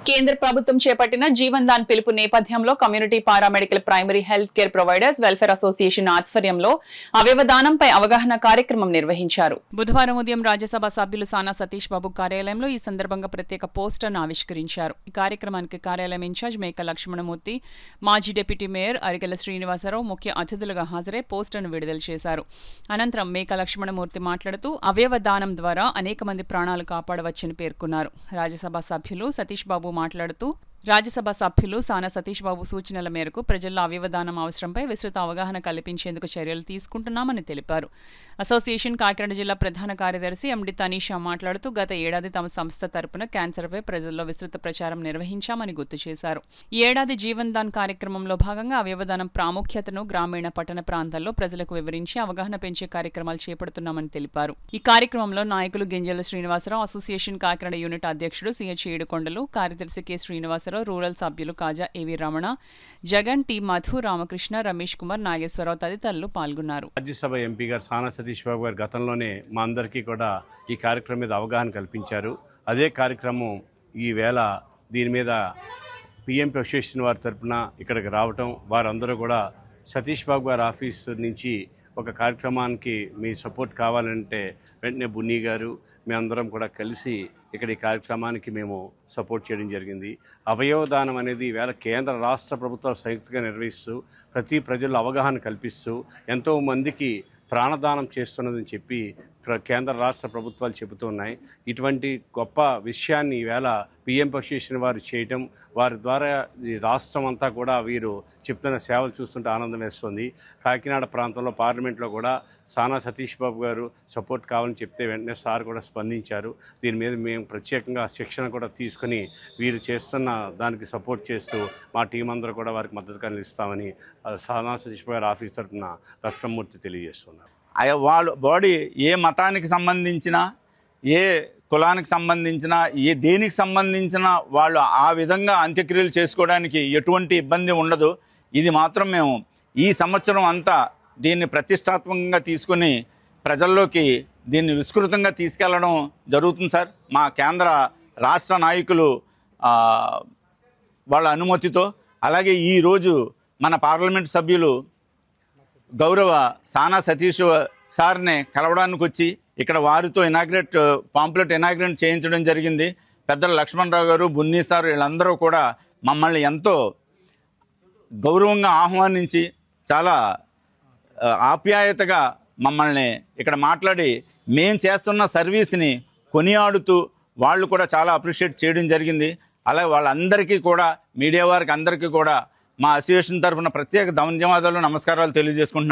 కేంద్ర ప్రభుత్వం చేపట్టిన జీవన్ దాన్ పిలుపు నేపథ్యంలో community paramedical primary health care providers welfare association ఆధ్వర్యంలో అవయవదానంపై అవగాహన కార్యక్రమం నిర్వహించారు. బుధవారం ఉదయం రాజ్యసభ సభ్యులు సానా సతీష్ బాబు కార్యాలయంలో ఈ సందర్భంగా ప్రత్యేక పోస్టర్ను ఆవిష్కరించారు. ఈ కార్యక్రమానికి కార్యాలయం ఇన్ఛార్జ్ మేక లక్ష్మణమూర్తి, మాజీ డిప్యూటీ మేయర్ అరిగెల శ్రీనివాసరావు ముఖ్య అతిథులుగా హాజరై పోస్టర్ను విడుదల చేశారు. అనంతరం మేక లక్ష్మణమూర్తి మాట్లాడుతూ అవయవదానం ద్వారా అనేక మంది ప్రాణాలు కాపాడవచ్చని పేర్కొన్నారు. రాజ్యసభ సభ్యులు సతీష్ బాబు మాట్లాడుతూ రాజ్యసభ సభ్యులు సానా సతీష్ బాబు సూచనల మేరకు ప్రజల్లో అవయవదానం అవసరంపై విస్తృత అవగాహన కల్పించేందుకు చర్యలు తీసుకుంటున్నామని తెలిపారు. అసోసియేషన్ కాకినాడ జిల్లా ప్రధాన కార్యదర్శి ఎండి తనీషా మాట్లాడుతూ గత ఏడాది తమ సంస్థ తరపున క్యాన్సర్పై ప్రజల్లో విస్తృత ప్రచారం నిర్వహించామని గుర్తు చేశారు. ఈ ఏడాది జీవన్ దాన్ కార్యక్రమంలో భాగంగా అవయవదానం ప్రాముఖ్యతను గ్రామీణ పట్టణ ప్రాంతాల్లో ప్రజలకు వివరించి అవగాహన పెంచే కార్యక్రమాలు చేపడుతున్నామని తెలిపారు. ఈ కార్యక్రమంలో నాయకులు గింజల శ్రీనివాసరావు, అసోసియేషన్ కాకినాడ యూనిట్ అధ్యక్షుడు సిహెచ్ ఏడుకొండలు, కార్యదర్శి కె శ్రీనివాసరావు, రూరల్ సభ్యులు కాజా ఏవి రమణ, జగన్, టి మధు, రామకృష్ణ, రమేష్ కుమార్, నాగేశ్వరరావు తదితరులు పాల్గొన్నారు. రాజ్యసభ ఎంపీ గారు సానా సతీష్ బాబు గారు గతంలోనే మా అందరికీ కూడా ఈ కార్యక్రమం మీద అవగాహన కల్పించారు. అదే కార్యక్రమం ఈవేళ దీని మీద పిఎంపీ అసోసియేషన్ వారి తరఫున ఇక్కడికి రావటం, వారందరూ కూడా సతీష్ బాబు గారి ఆఫీస్ నుంచి ఒక కార్యక్రమానికి మీ సపోర్ట్ కావాలంటే వెంటనే బున్నీ గారు మేమందరం కూడా కలిసి ఇక్కడ ఈ కార్యక్రమానికి మేము సపోర్ట్ చేయడం జరిగింది. అవయవదానం అనేది ఈవేళ కేంద్ర రాష్ట్ర ప్రభుత్వాలు సంయుక్తంగా నిర్వహిస్తూ ప్రతి ప్రజల్లో అవగాహన కల్పిస్తూ ఎంతోమందికి ప్రాణదానం చేస్తున్నదని చెప్పి కేంద్ర రాష్ట్ర ప్రభుత్వాలు చెబుతున్నాయి. ఇటువంటి గొప్ప విషయాన్ని ఈవేళ పిఎం అసోసియేషన్ వారు చేయటం, వారి ద్వారా ఈ రాష్ట్రం అంతా కూడా వీరు చెప్తున్న సేవలు చూస్తుంటే ఆనందం వేస్తుంది. కాకినాడ ప్రాంతంలో పార్లమెంట్లో కూడా సానా సతీష్ బాబు గారు సపోర్ట్ కావాలని చెప్తే వెంటనే సార్ కూడా స్పందించారు. దీని మీద మేము ప్రత్యేకంగా శిక్షణ కూడా తీసుకుని వీరు చేస్తున్న దానికి సపోర్ట్ చేస్తూ మా టీం అందరూ కూడా వారికి మద్దతుగా నిలుస్తామని సానా సతీష్ బాబు గారి ఆఫీస్ తరఫున లక్ష్మణమూర్తి తెలియజేస్తున్నారు. వాళ్ళ బాడీ ఏ మతానికి సంబంధించినా, ఏ కులానికి సంబంధించిన, ఏ దేనికి సంబంధించిన వాళ్ళు ఆ విధంగా అంత్యక్రియలు చేసుకోవడానికి ఎటువంటి ఇబ్బంది ఉండదు. ఇది మాత్రం మేము ఈ సంవత్సరం అంతా దీన్ని ప్రతిష్టాత్మకంగా తీసుకుని ప్రజల్లోకి దీన్ని విస్తృతంగా తీసుకెళ్లడం జరుగుతుంది సార్. మా కేంద్ర రాష్ట్ర నాయకులు వాళ్ళ అనుమతితో, అలాగే ఈరోజు మన పార్లమెంట్ సభ్యులు గౌరవ సానా సతీష్ సార్ని కలవడానికి వచ్చి ఇక్కడ వారితో పాంప్లెట్ ఇనాగ్రేట్ చేయించడం జరిగింది. పెద్దల లక్ష్మణరావు గారు, బున్నీ సార్ వీళ్ళందరూ కూడా మమ్మల్ని ఎంతో గౌరవంగా ఆహ్వానించి చాలా ఆప్యాయతగా మమ్మల్ని ఇక్కడ మాట్లాడి మేము చేస్తున్న సర్వీస్ని కొనియాడుతూ వాళ్ళు కూడా చాలా అప్రిషియేట్ చేయడం జరిగింది. అలాగే వాళ్ళందరికీ కూడా, మీడియా వారికి అందరికీ కూడా మా అసోసియేషన్ తరఫున ప్రత్యేక ధన్యవాదాలు, నమస్కారాలు తెలియజేసుకుంటున్నాను.